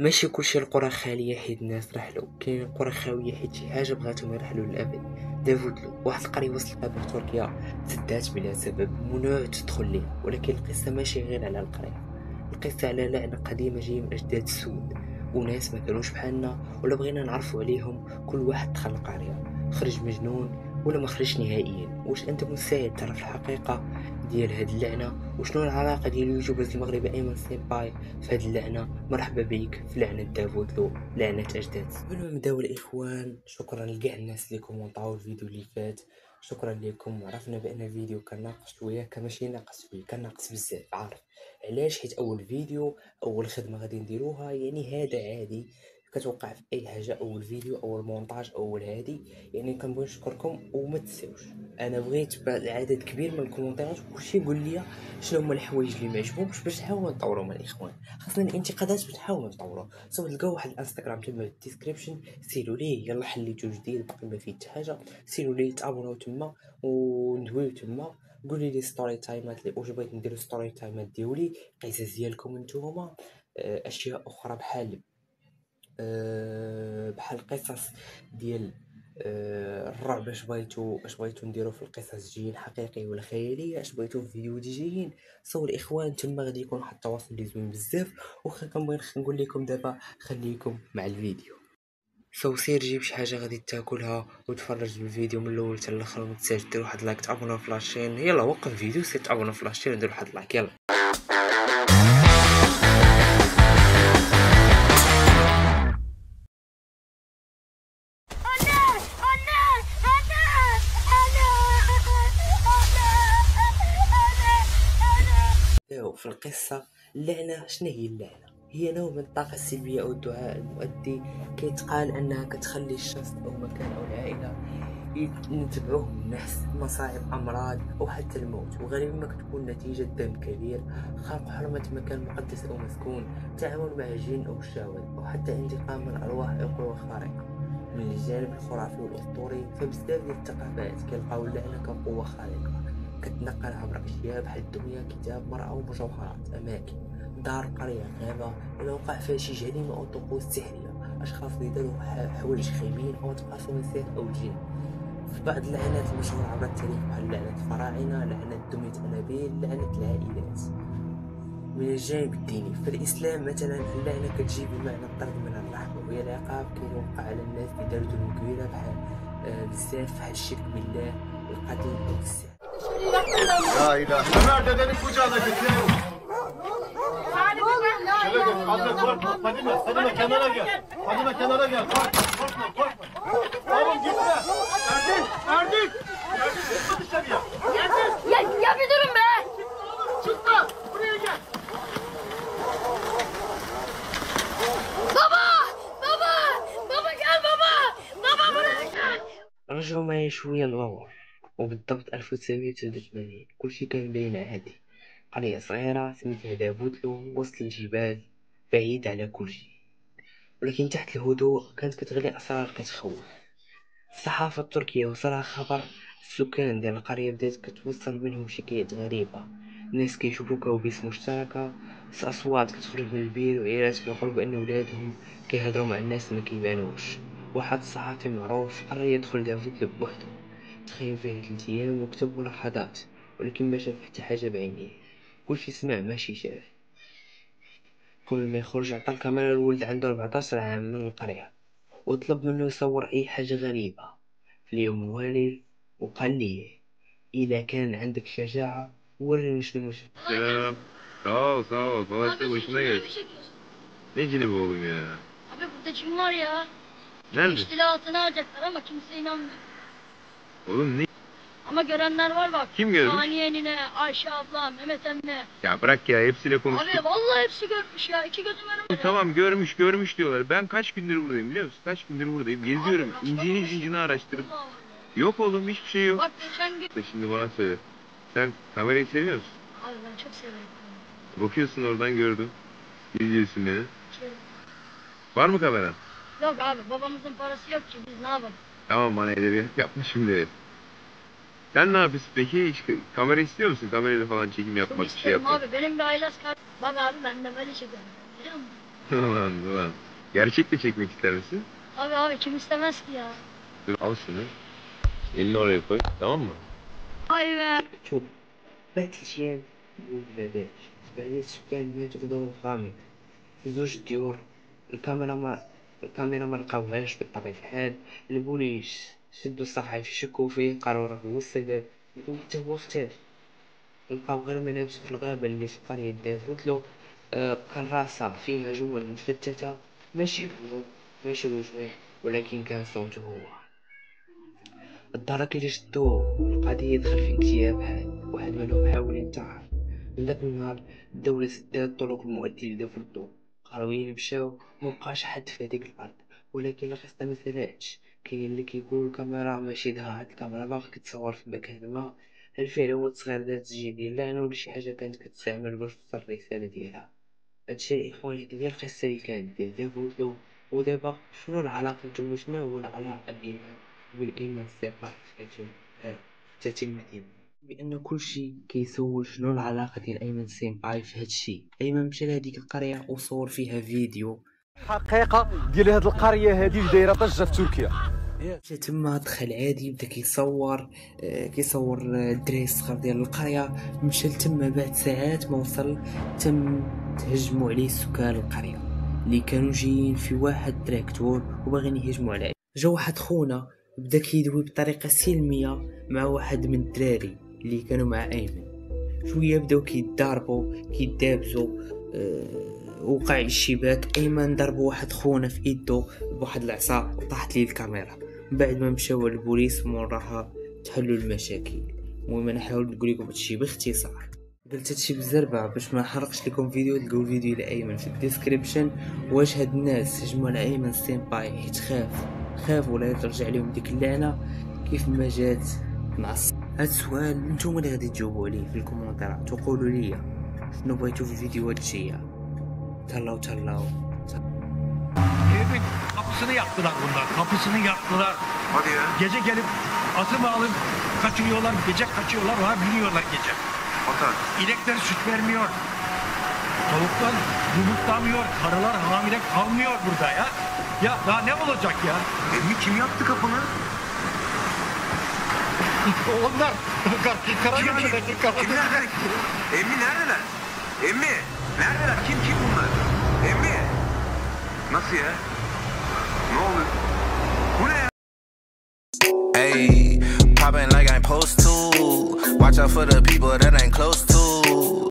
ماشي كلشي القرى خالية حيت الناس رحلوا، كاين القرى خاوية حيت شي حاجة بغاتهم يرحلوا للأبد. دافوتلو واحد القرية وسط الغابة في تركيا سدات بلا سبب، ممنوع تدخل ليها، ولكن القصة ماشي غير على القرية، القصة على لعنة قديمة جاية من أجداد السود، وناس ما كانوش بحالنا ولا بغينا نعرفوا عليهم. كل واحد دخل القرية خرج مجنون ولا ما خرجش نهائيا. واش انت مستعد تعرف الحقيقة ديال هاد اللعنة وشنو العلاقة ديال اليوتيوبرز المغربي ايمن سيمباي في هاد اللعنة؟ مرحبا بك في لعنة دافوتلو، لعنة أجداد. قبل ما نبداو الإخوان، شكرا لكاع الناس اللي كومونطاو الفيديو اللي فات، شكرا لكم. عرفنا بأن الفيديو كان ناقص شوية، كان ماشي ناقص شوية، كان ناقص بزاف. عارف علاش؟ حيت أول فيديو أول خدمة غادي نديروها، يعني هذا عادي كتوقع في اي حاجه، اول فيديو اول مونتاج اول هادي. يعني كنبغي نشكركم وما تنساوش، انا بغيت عدد كبير من الكومنتات كلشي يقول لي شنو هما الحوايج اللي ما عجبوكش باش نحاولوا نطوروا مع الاخوان. خاصنا الانتقادات باش نحاولوا نطوروا. سو تلقاو واحد الانستغرام تما في الديسكريبشن، سيروا ليه يلا حليتو جديد باقي ما فيه حتى حاجه، سيروا ليه تابوناو تما وندويو تما. قولي لي ستوري تايمات اللي واش بغيت نديرو ستوري تايمات ديولي قصص ديالكم نتوما، اشياء اخرى بحال قصص ديال الرعب. اش بغيتو نديرو في القصص جايين حقيقي ولا خياليه؟ اش بغيتو في فيديوهات جايين؟ صور الاخوان تما غادي يكون واحد التواصل اللي زوين بزاف. وخا كنبغي نقول لكم دابا خليكم مع الفيديو. سير جيب شي حاجه غادي تاكلها وتفرج بالفيديو من الاول حتى الاخر، وما تنساش دير واحد لايك، تابونا في لاشين. يلا وقف الفيديو سير تابونا في لاشين ودير واحد لايك يلا. في القصة اللعنة، شنو هي اللعنة؟ هي نوع من الطاقة السلبية أو الدعاء المؤدي. كيتقال أنها كتخلي الشخص أو مكان أو العائلة يتبعوه النحس، مصاعب، أمراض أو حتى الموت، وغالبا ما كتكون نتيجة ذنب كبير، خرق حرمة مكان مقدس أو مسكون، تعامل مع الجن أو الشعوذة، أو حتى انتقام من أرواح أو قوى خارقة. من الجانب الخرافي والأسطوري، فبزاف ديال الثقافات كيلقاو اللعنة كقوة خارقة كتنقل عبر أشياء بحال الدمية، كتاب، مرأة أو مجوهرات، أماكن، دار، قرية، غابة، إلا وقع فيها شي جريمة أو طقوس سحرية، أشخاص اللي داروا حوايج خايبين أو تقاسوا من سحر أو الجن. في بعض اللعنات المشهورة عبر التاريخ بحال لعنة الفراعنة، لعنة دمية أنابيل، لعنة العائلات. من الجانب الديني، في الإسلام مثلا اللعنة كتجي بمعنى الطرد من الرحمة، وهي العقاب كيوقع على الناس اللي داروا ذنوب كبيرة بحال بزاف بحال الشرك بالله، القتل أو السحر. La ilahe. Ömer dedenin kucağına götürelim. Şöyle gel. Fadime korkma. Fadime kenara gel. Fadime kenara gel. Korkma. Oğlum gitme. Erdin. Çıkma dışarıya. Ya bir durun be. Çıkma. Buraya gel. Baba gel baba. Baba buraya gel. رجعوا معايا شوية للور، وبالضبط 1989. كلشي كان باين عادي، قرية صغيرة سميتها دافوتلو وسط الجبال، بعيد على كلشي، ولكن تحت الهدوء كانت كتغلي أسرار كتخوف. الصحافة التركية وصلها خبر، السكان ديال القرية بدات كتوصل منهم شكايات غريبة، ناس كيشوفو كوابيس مشتركة، أصوات كتخرج من البيت، وعائلات كيقولوا بأن ولادهم كيهضروا مع الناس ما كيبانوش. واحد الصحفي معروف قرر يدخل دافوتلو بوحدو، تخيم فيه 3 أيام وكتب ملاحظات، ولكن ما شاف حتى حاجة بعينيه، كلشي سمع ماشي شاف. كل ما يخرج عطا الكاميرا لولد عنده 14 عام من القرية، وطلب منه يصور أي حاجة غريبة في اليوم الوالي، وقال لي إذا كان عندك شجاعة وريني شنو شفت. Selam. Sağ ol. Dolayısıyla başına geç. Necini bu oğlum ya? Abi burada kim var ya? Nerede? İstilasını alacaklar ama kimse inanmıyor. Oğlum ne? Ama görenler var bak. Kim görmüş? Saniye nine, Ayşe abla, Mehmet emmi. Ya bırak ya hepsiyle konuştuk. Abi vallahi hepsi görmüş ya. 2 gözüm önümde. Tamam görmüş diyorlar. Ben kaç gündür buradayım biliyor musun? Kaç gündür buradayım. Geziyorum. İnciğini cincini araştırıp. Allah Allah. Yok oğlum hiçbir şey yok. Bak geçen gün. Şimdi bana söyle. Sen kamerayı seviyor musun? Abi ben çok severim. Bakıyorsun oradan gördüm. İzliyorsun beni. Şey- Var mı kameran? Yok abi babamızın parası yok ki biz ne yapalım? Tamam bana edebiyat yapma şimdi. Sen ne yapıyorsun peki? Hiç kamera istiyor musun? Kamerayla falan çekim Çok yapmak, bir şey isterim yapmak. abi benim bir aylaz kar. Bak abi ben de böyle çekiyorum. Biliyor musun? Ulan. Gerçek de çekmek ister misin? Abi kim istemez ki ya. Dur al şunu. Elini oraya koy, tamam mı? Ay be. شوف بات الأيام والباباش بعد السكان ماتو في دور الغامض في زوج ديور الكاميرا ما لقاوهاش بطبيعة الحال. البوليس شدو الصحفي شكو فيه قالو راه هو السبب حتى هو اختفى. لقاو غير ملابسو في الغابة اللي في القرية داز قلتلو كراسة فيها جمل مفتتة ماشي بوجهه ولكن كان صوته هو. الدار كي شدوه القضية دخل في اكتئاب حاد واحد منهم حاول ينتحر. من داك النهار الدولة سدات الطرق المؤدية لدفن. قالو وين مشاو مبقاش حد في هاديك الأرض ولكن القصة مزالاتش. كاين اللي كيقول الكاميرا ماشي ضاعت الكاميرا باغا كتصور في مكان ما. الفعل هو تصغير ذات تسجيل لعنة ولا شي حاجة كانت كتستعمل باش توصل الرسالة ديالها. هادشي إخواني هي القصة اللي كانت ديال دافوت. ودابا شنو العلاقة نتوما شنو هو العلاقة ديالها بالأيمن السيباي تاتي المدينة؟ بأن كلشي كيسول شنو العلاقة ديال أيمن سيمباي في هادشي. أيمن مشى لهاديك القرية وصور فيها فيديو حقيقة ديال هاد القرية هادي اللي دايرة ضجة في تركيا. مشى تما دخل عادي بدا كيصور الدراري الصغار ديال القرية. مشى لتما بعد ساعات ما وصل تم تهجموا عليه سكان القرية اللي كانوا جايين في واحد تراكتور وباغيين يهجموا عليه. جا واحد خونا بدا كيدوي بطريقة سلمية مع واحد من الدراري اللي كانوا مع أيمن. شوية بداو كيدابزوا وقع الشباك. أيمن ضربوا واحد خونا في إيدو بواحد العصا وطاحت ليه الكاميرا. بعد ما مشاو البوليس موراها تحلوا المشاكل. المهم انا حاول نقول لكم هادشي باختصار. قلت هادشي بالزربه باش ما نحرقش لكم فيديو. تلقاو الفيديو لايمن في الديسكريبشن. واش هاد الناس هجموا على ايمن سيمباي حيت خاف ولا ترجع لهم ديك اللعنه كيف ما جات مع هاد السؤال نتوما اللي غادي تجاوبوا عليه في الكومونتيرات وقولوا لي شنو بغيتو في الفيديوهات الجايه. تهلاو Evin kapısını yaktılar bunlar. Kapısını yaktılar. Hadi ya. Gece gelip atım alıp kaçırıyorlar. Gece kaçıyorlar. Var biliyorlar gece. Fakat İnekler süt vermiyor. Tavuklar yumurtlamıyor. Karılar hamile kalmıyor burada ya. Ya daha ne olacak ya? Emmi kim yaptı kapını? Onlar Kimler? Emmi neredeler? Emmi neredeler? Kim bunlar? Emmi. Nasıl ya? Ne oluyor? Bu ne ya? Ayy, poppin' like I'm supposed to. Watch out for the people that ain't close to.